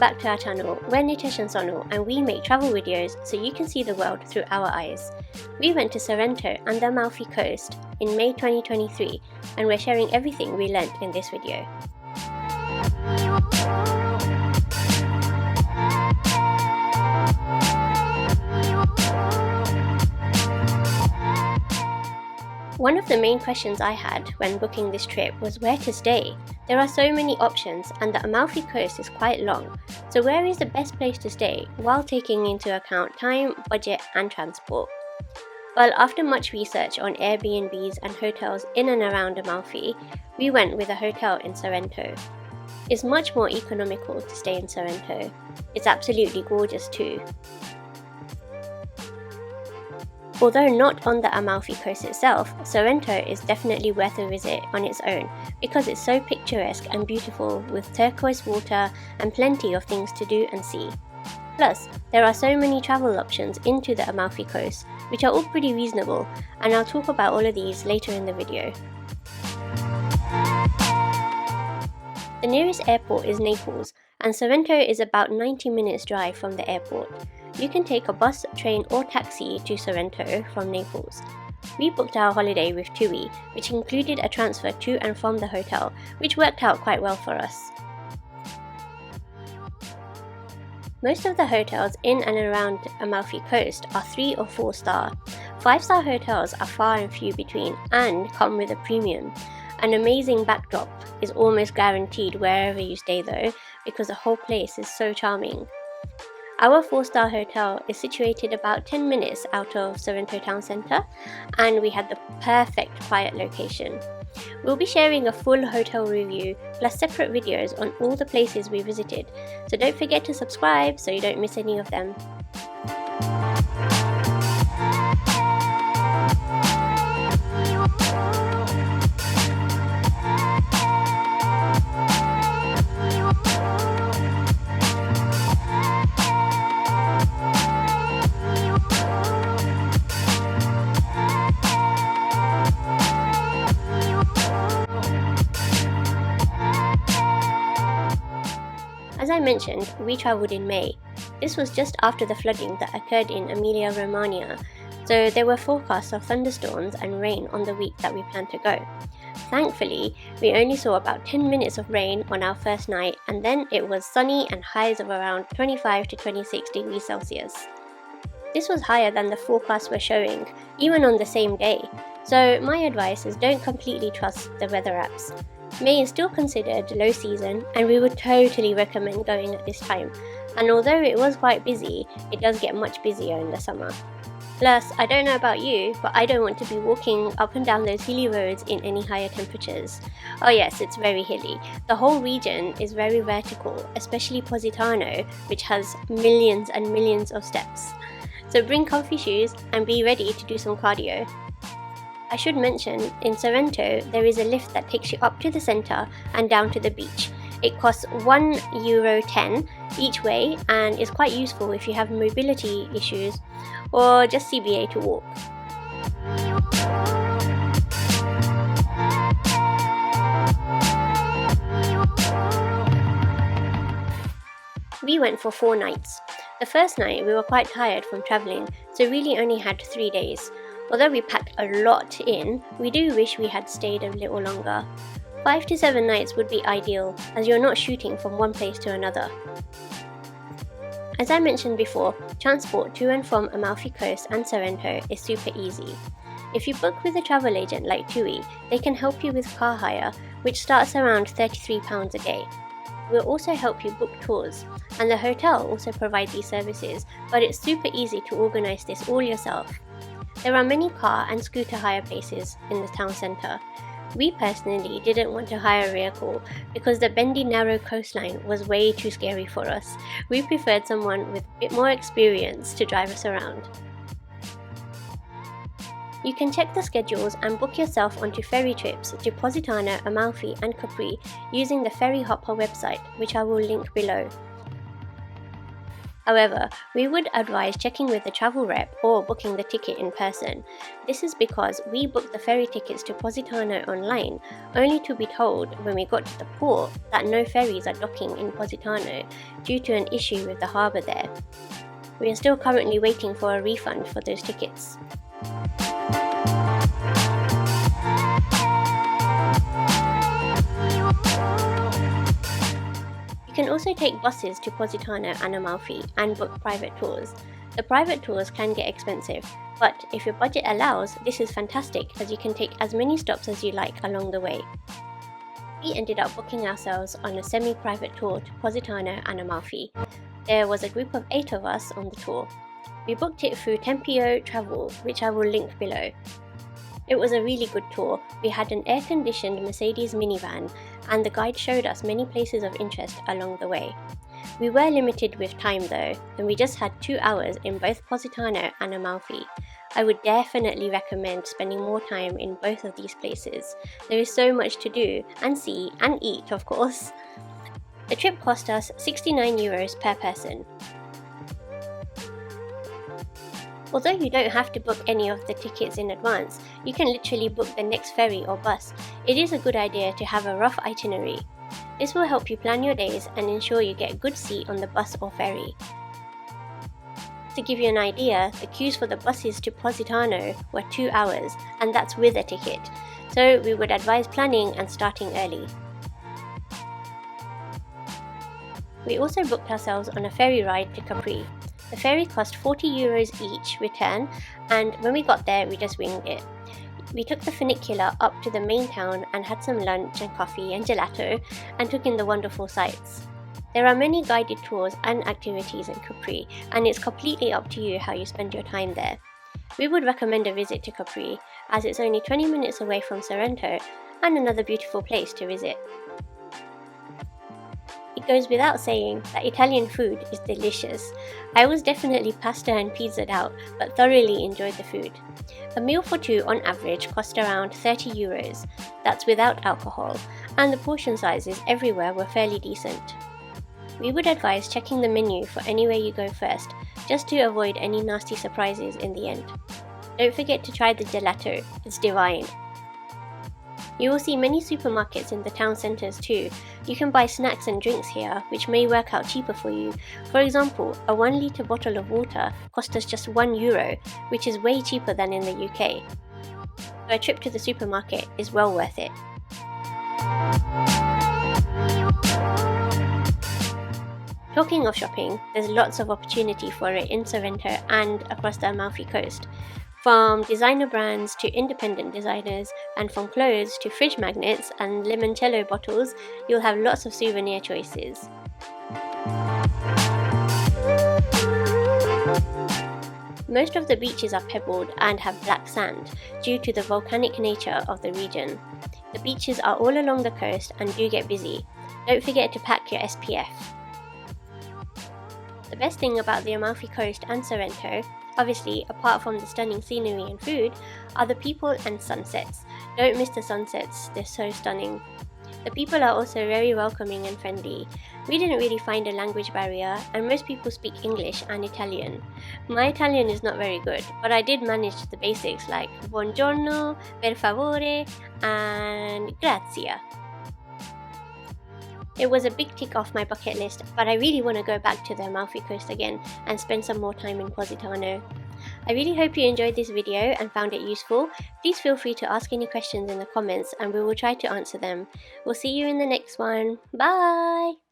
back to our channel. We're Nitesh and Sonu, and we make travel videos so you can see the world through our eyes. We went to Sorrento and the Amalfi Coast in May 2023, and we're sharing everything we learnt in this video. One of the main questions I had when booking this trip was where to stay. There are so many options and the Amalfi Coast is quite long, so where is the best place to stay while taking into account time, budget and transport? Well, after much research on Airbnbs and hotels in and around Amalfi, we went with a hotel in Sorrento. It's much more economical to stay in Sorrento. It's absolutely gorgeous too. Although not on the Amalfi Coast itself, Sorrento is definitely worth a visit on its own because it's so picturesque and beautiful with turquoise water and plenty of things to do and see. Plus, there are so many travel options into the Amalfi Coast which are all pretty reasonable, and I'll talk about all of these later in the video. The nearest airport is Naples, and Sorrento is about 90 minutes drive from the airport. You can take a bus, train or taxi to Sorrento from Naples. We booked our holiday with TUI, which included a transfer to and from the hotel, which worked out quite well for us. Most of the hotels in and around Amalfi Coast are 3 or 4 star. 5-star hotels are far and few between and come with a premium. An amazing backdrop is almost guaranteed wherever you stay though, because the whole place is so charming. Our 4-star hotel is situated about 10 minutes out of Sorrento town centre, and we had the perfect quiet location. We'll be sharing a full hotel review plus separate videos on all the places we visited, so don't forget to subscribe so you don't miss any of them. As I mentioned, we travelled in May. This was just after the flooding that occurred in Emilia-Romagna, so there were forecasts of thunderstorms and rain on the week that we planned to go. Thankfully, we only saw about 10 minutes of rain on our first night, and then it was sunny and highs of around 25 to 26 degrees Celsius. This was higher than the forecasts were showing, even on the same day, so my advice is don't completely trust the weather apps. May is still considered low season, and we would totally recommend going at this time, and although it was quite busy, it does get much busier in the summer. Plus, I don't know about you, but I don't want to be walking up and down those hilly roads in any higher temperatures. Oh yes, it's very hilly. The whole region is very vertical, especially Positano, which has millions and millions of steps. So bring comfy shoes and be ready to do some cardio. I should mention, in Sorrento, there is a lift that takes you up to the centre and down to the beach. It costs €1.10 each way and is quite useful if you have mobility issues or just CBA to walk. We went for 4 nights. The first night we were quite tired from travelling, so really only had 3 days. Although we packed a lot in, we do wish we had stayed a little longer. 5 to 7 nights would be ideal, as you're not shooting from one place to another. As I mentioned before, transport to and from Amalfi Coast and Sorrento is super easy. If you book with a travel agent like TUI, they can help you with car hire, which starts around £33 a day. We'll also help you book tours, and the hotel also provides these services, but it's super easy to organise this all yourself. There are many car and scooter hire places in the town centre. We personally didn't want to hire a vehicle because the bendy narrow coastline was way too scary for us. We preferred someone with a bit more experience to drive us around. You can check the schedules and book yourself onto ferry trips to Positano, Amalfi and Capri using the Ferry Hopper website, which I will link below. However, we would advise checking with the travel rep or booking the ticket in person. This is because we booked the ferry tickets to Positano online, only to be told when we got to the port that no ferries are docking in Positano due to an issue with the harbour there. We are still currently waiting for a refund for those tickets. You can also take buses to Positano and Amalfi and book private tours. The private tours can get expensive, but if your budget allows, this is fantastic as you can take as many stops as you like along the way. We ended up booking ourselves on a semi-private tour to Positano and Amalfi. There was a group of 8 of us on the tour. We booked it through Tempio Travel, which I will link below. It was a really good tour. We had an air-conditioned Mercedes minivan, and the guide showed us many places of interest along the way. We were limited with time though, and we just had 2 hours in both Positano and Amalfi. I would definitely recommend spending more time in both of these places. There is so much to do and see and eat, of course. The trip cost us €69 per person. Although you don't have to book any of the tickets in advance, you can literally book the next ferry or bus. It is a good idea to have a rough itinerary. This will help you plan your days and ensure you get a good seat on the bus or ferry. To give you an idea, the queues for the buses to Positano were 2 hours, and that's with a ticket, so we would advise planning and starting early. We also booked ourselves on a ferry ride to Capri. The ferry cost €40 each return, and when we got there we just winged it. We took the funicular up to the main town and had some lunch and coffee and gelato and took in the wonderful sights. There are many guided tours and activities in Capri, and it's completely up to you how you spend your time there. We would recommend a visit to Capri as it's only 20 minutes away from Sorrento and another beautiful place to visit. It goes without saying that Italian food is delicious. I was definitely pasta and pizzaed out, but thoroughly enjoyed the food. A meal for 2 on average cost around €30. That's without alcohol, and the portion sizes everywhere were fairly decent. We would advise checking the menu for anywhere you go first, just to avoid any nasty surprises in the end. Don't forget to try the gelato, it's divine. You will see many supermarkets in the town centres too. You can buy snacks and drinks here, which may work out cheaper for you. For example, a 1 litre bottle of water cost us just €1, which is way cheaper than in the UK. So a trip to the supermarket is well worth it. Talking of shopping, there's lots of opportunity for it in Sorrento and across the Amalfi Coast. From designer brands to independent designers, and from clothes to fridge magnets and limoncello bottles, you'll have lots of souvenir choices. Most of the beaches are pebbled and have black sand due to the volcanic nature of the region. The beaches are all along the coast and do get busy. Don't forget to pack your SPF. The best thing about the Amalfi Coast and Sorrento, obviously apart from the stunning scenery and food, are the people and sunsets. Don't miss the sunsets, they're so stunning. The people are also very welcoming and friendly. We didn't really find a language barrier, and most people speak English and Italian. My Italian is not very good, but I did manage the basics like buongiorno, per favore, and grazie. It was a big tick off my bucket list, but I really want to go back to the Amalfi Coast again and spend some more time in Positano. I really hope you enjoyed this video and found it useful. Please feel free to ask any questions in the comments and we will try to answer them. We'll see you in the next one. Bye!